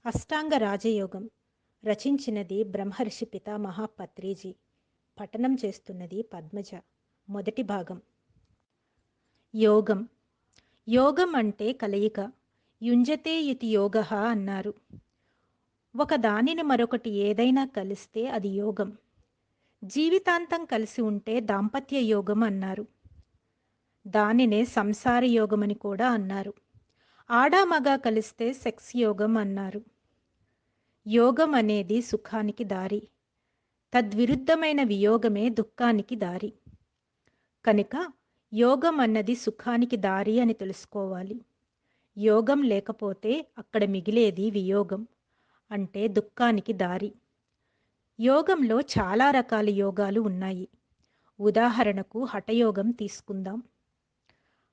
అష్టాంగ రాజయోగం రచించినది బ్రహ్మర్షి పితామహ పత్రిజీ. పఠనం చేస్తున్నది పద్మజ. మొదటి భాగం. యోగం. యోగం అంటే కలయిక. యుంజతే ఇతి యోగః అన్నారు. ఒక దానిని మరొకటి ఏదైనా కలిస్తే అది యోగం. జీవితాంతం కలిసి ఉంటే దాంపత్య యోగం అన్నారు. దానినే సంసార యోగమని కూడా అన్నారు. ఆడామగ కలిస్తే సెక్స్ యోగం అన్నారు. యోగం అనేది సుఖానికి దారి, తద్విరుద్ధమైన వియోగమే దుఃఖానికి దారి. కనుక యోగం అన్నది సుఖానికి దారి అని తెలుసుకోవాలి. యోగం లేకపోతే అక్కడ మిగిలేది వియోగం, అంటే దుఃఖానికి దారి. యోగంలో చాలా రకాల యోగాలు ఉన్నాయి. ఉదాహరణకు హఠయోగం తీసుకుందాం.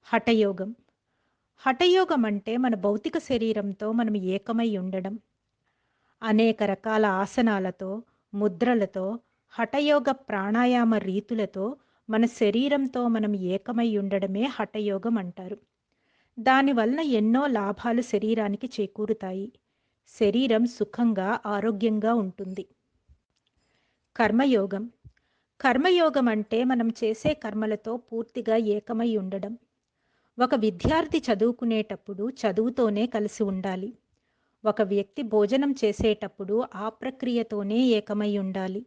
హఠయోగం. హఠయోగం అంటే మన భౌతిక శరీరంతో మనం ఏకమై ఉండడం. అనేక రకాల ఆసనాలతో, ముద్రలతో, హఠయోగ ప్రాణాయామ రీతులతో మన శరీరంతో మనం ఏకమై ఉండడమే హఠయోగం అంటారు. దానివలన ఎన్నో లాభాలు శరీరానికి చేకూరుతాయి. శరీరం సుఖంగా, ఆరోగ్యంగా ఉంటుంది. కర్మయోగం. కర్మయోగం అంటే మనం చేసే కర్మలతో పూర్తిగా ఏకమై ఉండడం. ఒక విద్యార్థి చదువుకునేటప్పుడు చదువుతోనే కలిసి ఉండాలి. ఒక వ్యక్తి భోజనం చేసేటప్పుడు ఆ ప్రక్రియతోనే ఏకమై ఉండాలి.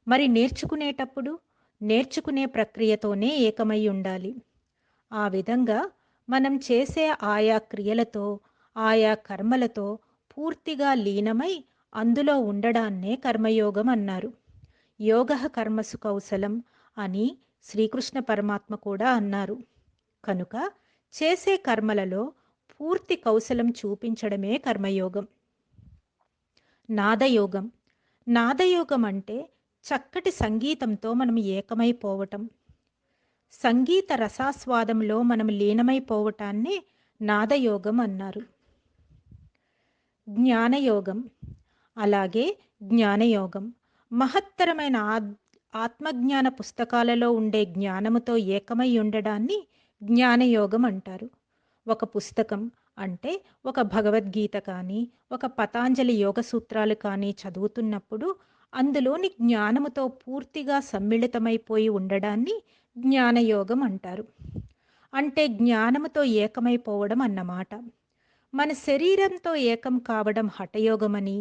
మరి నేర్చుకునేటప్పుడు నేర్చుకునే ప్రక్రియతోనే ఏకమై ఉండాలి. ఆ విధంగా మనం చేసే ఆయా క్రియలతో, ఆయా కర్మలతో పూర్తిగా లీనమై అందులో ఉండడాన్నే కర్మయోగం అన్నారు. యోగః కర్మసు కౌశలం అని శ్రీకృష్ణ పరమాత్మ కూడా అన్నారు. కనుక చేసే కర్మలలో పూర్తి కౌశలం చూపించడమే కర్మయోగం. నాదయోగం. నాదయోగం అంటే చక్కటి సంగీతంతో మనం ఏకమైపోవటం. సంగీత రసాస్వాదంలో మనం లీనమైపోవటాన్నే నాదయోగం అన్నారు. జ్ఞానయోగం. అలాగే జ్ఞానయోగం మహత్తరమైన ఆత్మజ్ఞాన పుస్తకాలలో ఉండే జ్ఞానముతో ఏకమై ఉండడాన్ని జ్ఞానయోగం అంటారు. ఒక పుస్తకం అంటే ఒక భగవద్గీత కానీ, ఒక పతాంజలి యోగ సూత్రాలు కానీ చదువుతున్నప్పుడు అందులోని జ్ఞానముతో పూర్తిగా సమ్మిళితమైపోయి ఉండడాన్ని జ్ఞానయోగం అంటారు. అంటే జ్ఞానముతో ఏకమైపోవడం అన్నమాట. మన శరీరంతో ఏకం కావడం హఠయోగమని,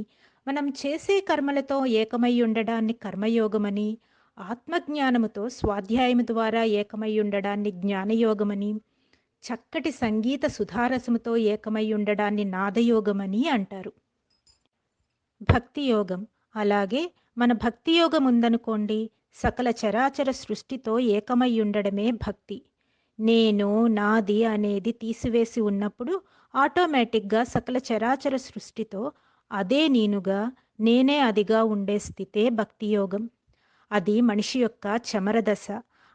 మనం చేసే కర్మలతో ఏకమై ఉండడాన్ని కర్మయోగమని, ఆత్మజ్ఞానముతో స్వాధ్యాయము ద్వారా ఏకమై ఉండడాన్ని జ్ఞానయోగమని, చక్కటి సంగీత సుధారసముతో ఏకమై ఉండడాన్ని నాదయోగమని అంటారు. భక్తి యోగం. అలాగే మన భక్తి యోగం ఉందనుకోండి, సకల చరాచర సృష్టితో ఏకమై ఉండడమే భక్తి. నేను, నాది అనేది తీసివేసి ఉన్నప్పుడు ఆటోమేటిక్గా సకల చరాచర సృష్టితో అదే నేనుగా, నేనే అదిగా ఉండే స్థితే భక్తి యోగం. అది మనిషి యొక్క చమరదశ.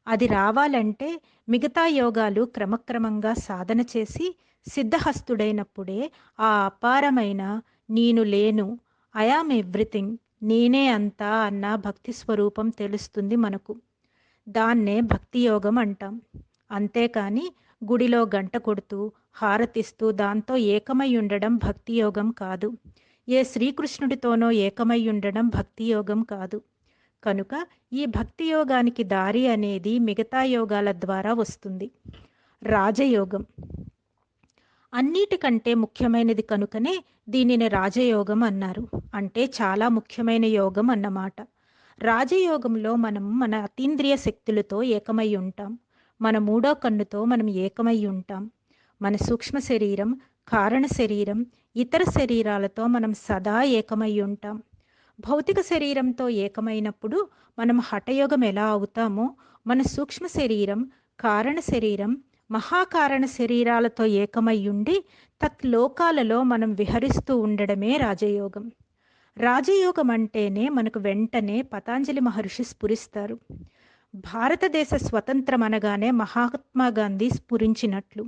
అది రావాలంటే మిగతా యోగాలు క్రమక్రమంగా సాధన చేసి సిద్ధహస్తుడైనప్పుడే ఆ అపారమైన నేను లేను, ఐ యామ్ ఎవ్రీథింగ్, నేనే అంతా అన్న భక్తి స్వరూపం తెలుస్తుంది మనకు. దాన్నే భక్తి యోగం అంటాం. అంతేకాని గుడిలో గంట కొడుతూ హారతిస్తూ దాంతో ఏకమై ఉండడం భక్తి యోగం కాదు. ఏ శ్రీకృష్ణుడితోనో ఏకమై ఉండడం భక్తి యోగం కాదు. కనుక ఈ భక్తి యోగానికి దారి అనేది మిగతా యోగాల ద్వారా వస్తుంది. రాజయోగం. అన్నిటికంటే ముఖ్యమైనది కనుకనే దీనిని రాజయోగం అన్నారు. అంటే చాలా ముఖ్యమైన యోగం అన్నమాట. రాజయోగంలో మనం మన అతీంద్రియ శక్తులతో ఏకమై ఉంటాం. మన మూడో కన్నుతో మనం ఏకమై ఉంటాం. మన సూక్ష్మ శరీరం, కారణ శరీరం, ఇతర శరీరాలతో మనం సదా ఏకమై ఉంటాం. భౌతిక శరీరంతో ఏకమైనప్పుడు మనం హఠయోగం ఎలా అవుతామో, మన సూక్ష్మ శరీరం, కారణ శరీరం, మహాకారణ శరీరాలతో ఏకమై ఉండి తత్లోకాలలో మనం విహరిస్తూ ఉండడమే రాజయోగం. రాజయోగం అంటేనే మనకు వెంటనే పతాంజలి మహర్షి స్ఫురిస్తారు. భారతదేశ స్వతంత్రం అనగానే మహాత్మా గాంధీ స్ఫురించినట్లు.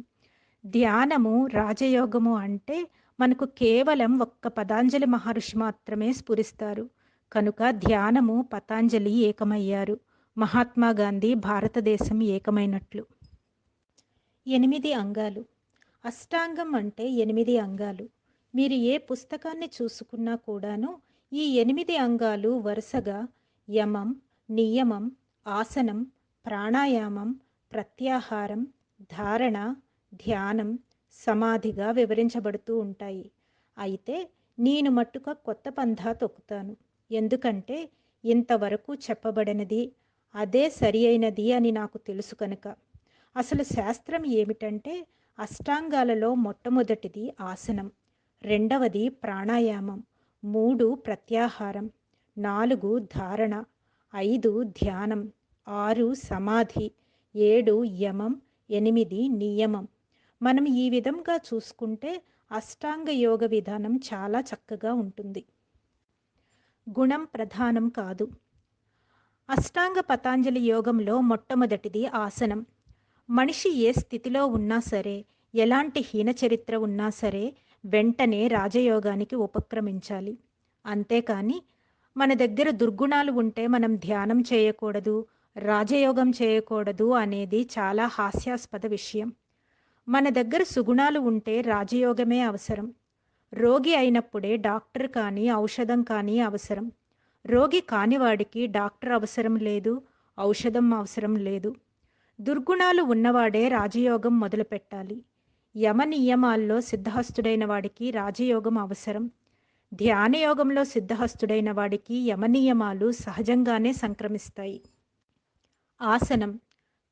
ధ్యానము, రాజయోగము అంటే మనకు కేవలం ఒక్క పతాంజలి మహర్షి మాత్రమే స్ఫురిస్తారు. కనుక ధ్యానము, పతాంజలి ఏకమయ్యారు. మహాత్మా గాంధీ, భారతదేశం ఏకమైనట్లు. 8 అంగాలు. అష్టాంగం అంటే 8 అంగాలు. మీరు ఏ పుస్తకాన్ని చూసుకున్నా కూడాను ఈ 8 అంగాలు వరుసగా యమం, నియమం, ఆసనం, ప్రాణాయామం, ప్రత్యాహారం, ధారణ, ధ్యానం, సమాధిగా వివరించబడుతూ ఉంటాయి. అయితే నేను మట్టుక కొత్త పంథా తొక్కుతాను. ఎందుకంటే ఇంతవరకు చెప్పబడినది అదే సరి అయినది అని నాకు తెలుసు కనుక. అసలు శాస్త్రం ఏమిటంటే అష్టాంగాలలో మొట్టమొదటిది ఆసనం, రెండవది ప్రాణాయామం, 3 ప్రత్యాహారం, 4 ధారణ, 5 ధ్యానం, 6 సమాధి, 7 యమం, 8 నియమం. మనం ఈ విధంగా చూసుకుంటే అష్టాంగ యోగ విధానం చాలా చక్కగా ఉంటుంది. గుణం ప్రధానం కాదు. అష్టాంగ పతాంజలి యోగంలో మొట్టమొదటిది ఆసనం. మనిషి ఏ స్థితిలో ఉన్నా సరే, ఎలాంటి హీనచరిత్ర ఉన్నా సరే వెంటనే రాజయోగానికి ఉపక్రమించాలి. అంతేకాని మన దగ్గర దుర్గుణాలు ఉంటే మనం ధ్యానం చేయకూడదు, రాజయోగం చేయకూడదు అనేది చాలా హాస్యాస్పద విషయం. మన దగ్గర సుగుణాలు ఉంటే రాజయోగమే అవసరం. రోగి అయినప్పుడే డాక్టర్ కానీ ఔషధం కానీ అవసరం. రోగి కానివాడికి డాక్టర్ అవసరం లేదు, ఔషధం అవసరం లేదు. దుర్గుణాలు ఉన్నవాడే రాజయోగం మొదలుపెట్టాలి. యమ నియమాల్లో సిద్ధహస్తుడైన వాడికి రాజయోగం అవసరం. ధ్యానయోగంలో సిద్ధహస్తుడైన వాడికి యమనియమాలు సహజంగానే సంక్రమిస్తాయి. ఆసనం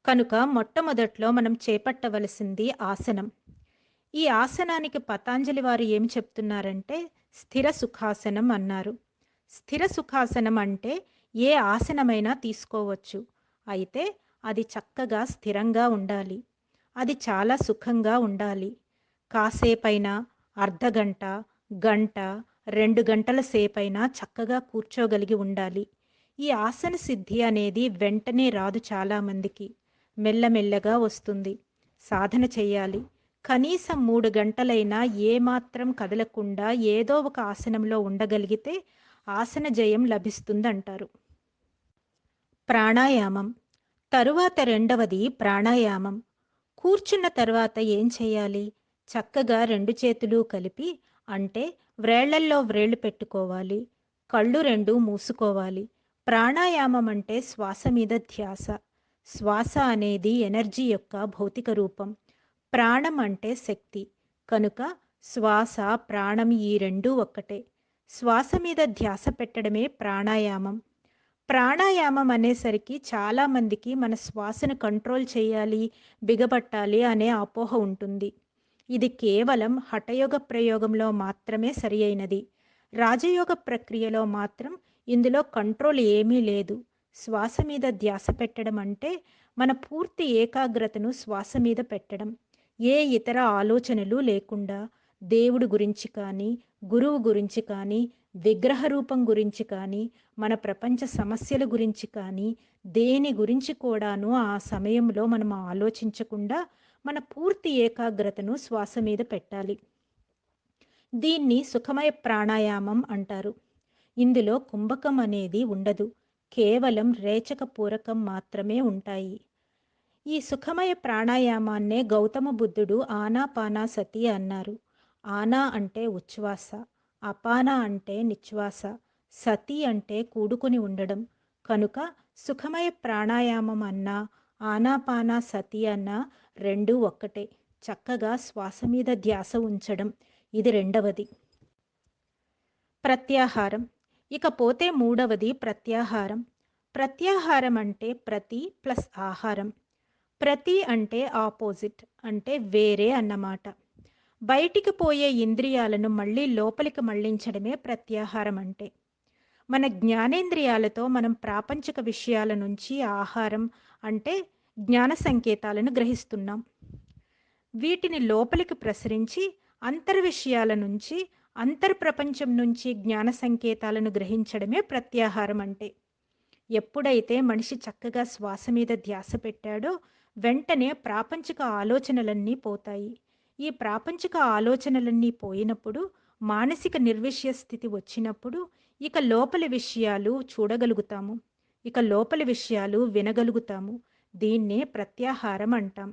కనుక మొట్టమొదట్లో మనం చేపట్టవలసింది ఆసనం. ఈ ఆసనానికి పతాంజలి వారు ఏమి చెప్తున్నారంటే స్థిర సుఖాసనం అన్నారు. స్థిర సుఖాసనం అంటే ఏ ఆసనమైనా తీసుకోవచ్చు. అయితే అది చక్కగా స్థిరంగా ఉండాలి. అది చాలా సుఖంగా ఉండాలి. కాసేపైనా, అర్ధగంట, గంట, 2 గంటల సేపైనా చక్కగా కూర్చోగలిగి ఉండాలి. ఈ ఆసన సిద్ధి అనేది వెంటనే రాదు చాలామందికి. మెల్లమెల్లగా వస్తుంది. సాధన చెయ్యాలి. కనీసం 3 గంటలైనా ఏమాత్రం కదలకుండా ఏదో ఒక ఆసనంలో ఉండగలిగితే ఆసన జయం లభిస్తుందంటారు. ప్రాణాయామం తరువాత రెండవది ప్రాణాయామం. కూర్చున్న తర్వాత ఏం చేయాలి? చక్కగా 2 చేతులు కలిపి అంటే వ్రేళ్లల్లో వ్రేళ్లు పెట్టుకోవాలి. కళ్ళు 2 మూసుకోవాలి. ప్రాణాయామం అంటే శ్వాస మీద ధ్యాస. శ్వాస అనేది ఎనర్జీ యొక్క భౌతిక రూపం. ప్రాణం అంటే శక్తి. కనుక శ్వాస, ప్రాణం ఈ రెండూ ఒక్కటే. శ్వాస మీద ధ్యాస పెట్టడమే ప్రాణాయామం. ప్రాణాయామం అనేసరికి చాలామందికి మన శ్వాసను కంట్రోల్ చేయాలి, బిగబట్టాలి అనే అపోహ ఉంటుంది. ఇది కేవలం హఠయోగ ప్రయోగంలో మాత్రమే సరి అయినది. రాజయోగ ప్రక్రియలో మాత్రం ఇందులో కంట్రోల్ ఏమీ లేదు. శ్వాస మీద ధ్యాస పెట్టడం అంటే మన పూర్తి ఏకాగ్రతను శ్వాస మీద పెట్టడం. ఏ ఇతర ఆలోచనలు లేకుండా దేవుడి గురించి కానీ, గురువు గురించి కానీ, విగ్రహ రూపం గురించి కానీ, మన ప్రపంచ సమస్యల గురించి కానీ, దేని గురించి కూడాను ఆ సమయంలో మనం ఆలోచించకుండా మన పూర్తి ఏకాగ్రతను శ్వాస మీద పెట్టాలి. దీన్ని సుఖమయ ప్రాణాయామం అంటారు. ఇందులో కుంభకం అనేది ఉండదు. కేవలం రేచక పూరకం మాత్రమే ఉంటాయి. ఈ సుఖమయ ప్రాణాయామాన్నే గౌతమ బుద్ధుడు ఆనాపానాసతి అన్నారు. ఆనా అంటే ఉచ్ఛ్వాస, అపాన అంటే నిశ్వాస, సతి అంటే కూడుకుని ఉండడం. కనుక సుఖమయ ప్రాణాయామం అన్నా, ఆనాపాన సతి అన్నా రెండూ ఒక్కటే. చక్కగా శ్వాస మీద ధ్యాస ఉంచడం ఇది రెండవది. ప్రత్యాహారం ఇకపోతే మూడవది ప్రత్యాహారం. ప్రత్యాహారం అంటే ప్రతి ప్లస్ ఆహారం. ప్రతి అంటే ఆపోజిట్ అంటే వేరే అన్నమాట. బయటికి పోయే ఇంద్రియాలను మళ్ళీ లోపలికి మళ్లించడమే ప్రత్యాహారం అంటే. మన జ్ఞానేంద్రియాలతో మనం ప్రాపంచిక విషయాల నుంచి ఆహారం అంటే జ్ఞాన సంకేతాలను గ్రహిస్తున్నాం. వీటిని లోపలికి ప్రసరించి అంతర్విషయాల నుంచి, అంతర్ప్రపంచం నుంచి జ్ఞాన సంకేతాలను గ్రహించడమే ప్రత్యాహారం అంటే. ఎప్పుడైతే మనిషి చక్కగా శ్వాస మీద ధ్యాస పెట్టాడో వెంటనే ప్రాపంచిక ఆలోచనలన్నీ పోతాయి. ఈ ప్రాపంచిక ఆలోచనలన్నీ పోయినప్పుడు, మానసిక నిర్విషయ స్థితి వచ్చినప్పుడు ఇక లోపలి విషయాలు చూడగలుగుతాము. ఇక లోపలి విషయాలు వినగలుగుతాము. దీన్నే ప్రత్యాహారం అంటాం.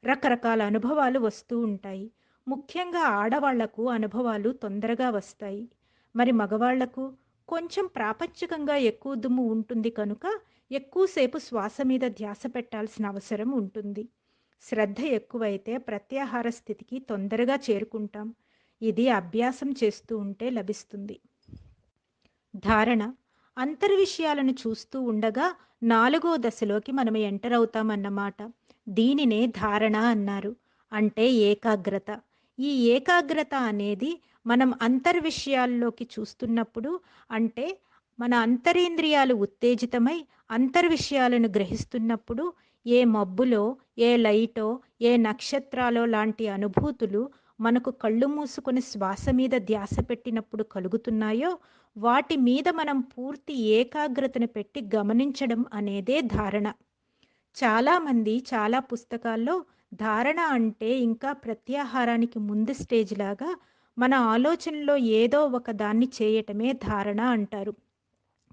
రకరకాల అనుభవాలు వస్తూ ఉంటాయి. ముఖ్యంగా ఆడవాళ్లకు అనుభవాలు తొందరగా వస్తాయి. మరి మగవాళ్లకు కొంచెం ప్రాపంచికంగా ఎక్కువ దుమ్ము ఉంటుంది కనుక ఎక్కువసేపు శ్వాస మీద ధ్యాస పెట్టాల్సిన అవసరం ఉంటుంది. శ్రద్ధ ఎక్కువైతే ప్రత్యాహార స్థితికి తొందరగా చేరుకుంటాం. ఇది అభ్యాసం చేస్తూ ఉంటే లభిస్తుంది. ధారణ అంతర్విషయాలను చూస్తూ ఉండగా నాలుగో దశలోకి మనం ఎంటర్ అవుతామన్నమాట. దీనినే ధారణ అన్నారు. అంటే ఏకాగ్రత. ఈ ఏకాగ్రత అనేది మనం అంతర్విషయాల్లోకి చూస్తున్నప్పుడు, అంటే మన అంతరేంద్రియాలు ఉత్తేజితమై అంతర్విషయాలను గ్రహిస్తున్నప్పుడు ఏ మబ్బులో, ఏ లైటో, ఏ నక్షత్రాలో లాంటి అనుభూతులు మనకు కళ్ళు మూసుకొని శ్వాస మీద ధ్యాస పెట్టినప్పుడు కలుగుతున్నాయో వాటి మీద మనం పూర్తి ఏకాగ్రతను పెట్టి గమనించడం అనేదే ధారణ. చాలామంది చాలా పుస్తకాల్లో ధారణ అంటే ఇంకా ప్రత్యాహారానికి ముందు స్టేజ్ లాగా మన ఆలోచనలో ఏదో ఒక దాన్ని చేయటమే ధారణ అంటారు.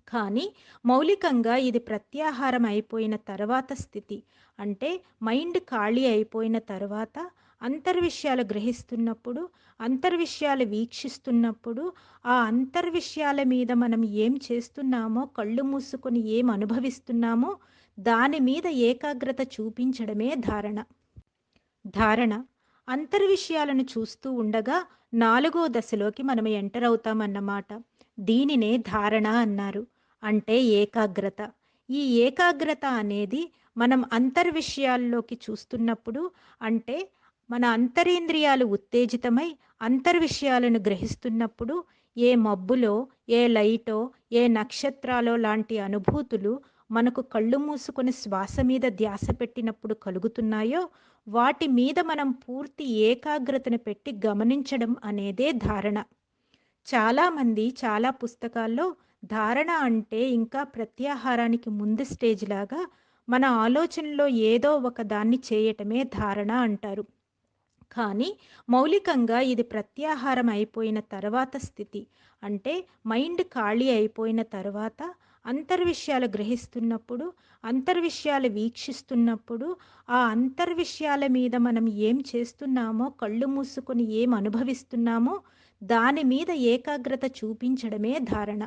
కానీ మౌలికంగా ఇది ప్రత్యాహారం అయిపోయిన తర్వాత స్థితి. అంటే మైండ్ ఖాళీ అయిపోయిన తర్వాత అంతర్విషయాలు గ్రహిస్తున్నప్పుడు, అంతర్విషయాలు వీక్షిస్తున్నప్పుడు, ఆ అంతర్విషయాల మీద మనం ఏం చేస్తున్నామో, కళ్ళు మూసుకొని ఏం అనుభవిస్తున్నామో దాని మీద ఏకాగ్రత చూపించడమే ధారణ. ధారణ అంతర్విషయాలను చూస్తూ ఉండగా నాలుగో దశలోకి మనం ఎంటర్ అవుతామన్నమాట. దీనినే ధారణ అన్నారు. అంటే ఏకాగ్రత. ఈ ఏకాగ్రత అనేది మనం అంతర్విషయాల్లోకి చూస్తున్నప్పుడు, అంటే మన అంతరేంద్రియాలు ఉత్తేజితమై అంతర్విషయాలను గ్రహిస్తున్నప్పుడు ఏ మబ్బులో, ఏ లైటో, ఏ నక్షత్రాలో లాంటి అనుభూతులు మనకు కళ్ళు మూసుకొని శ్వాస మీద ధ్యాస పెట్టినప్పుడు కలుగుతున్నాయో వాటి మీద మనం పూర్తి ఏకాగ్రతను పెట్టి గమనించడం అనేదే ధారణ. చాలామంది చాలా పుస్తకాల్లో ధారణ అంటే ఇంకా ప్రత్యాహారానికి ముందు స్టేజ్ లాగా మన ఆలోచనలో ఏదో ఒక దాన్ని చేయటమే ధారణ అంటారు. కానీ మౌలికంగా ఇది ప్రత్యాహారం అయిపోయిన తర్వాత స్థితి. అంటే మైండ్ ఖాళీ అయిపోయిన తర్వాత అంతర్విషయాలు గ్రహిస్తున్నప్పుడు, అంతర్విషయాలు వీక్షిస్తున్నప్పుడు, ఆ అంతర్విషయాల మీద మనం ఏం చేస్తున్నామో, కళ్ళు మూసుకొని ఏం అనుభవిస్తున్నామో దాని మీద ఏకాగ్రత చూపించడమే ధారణ.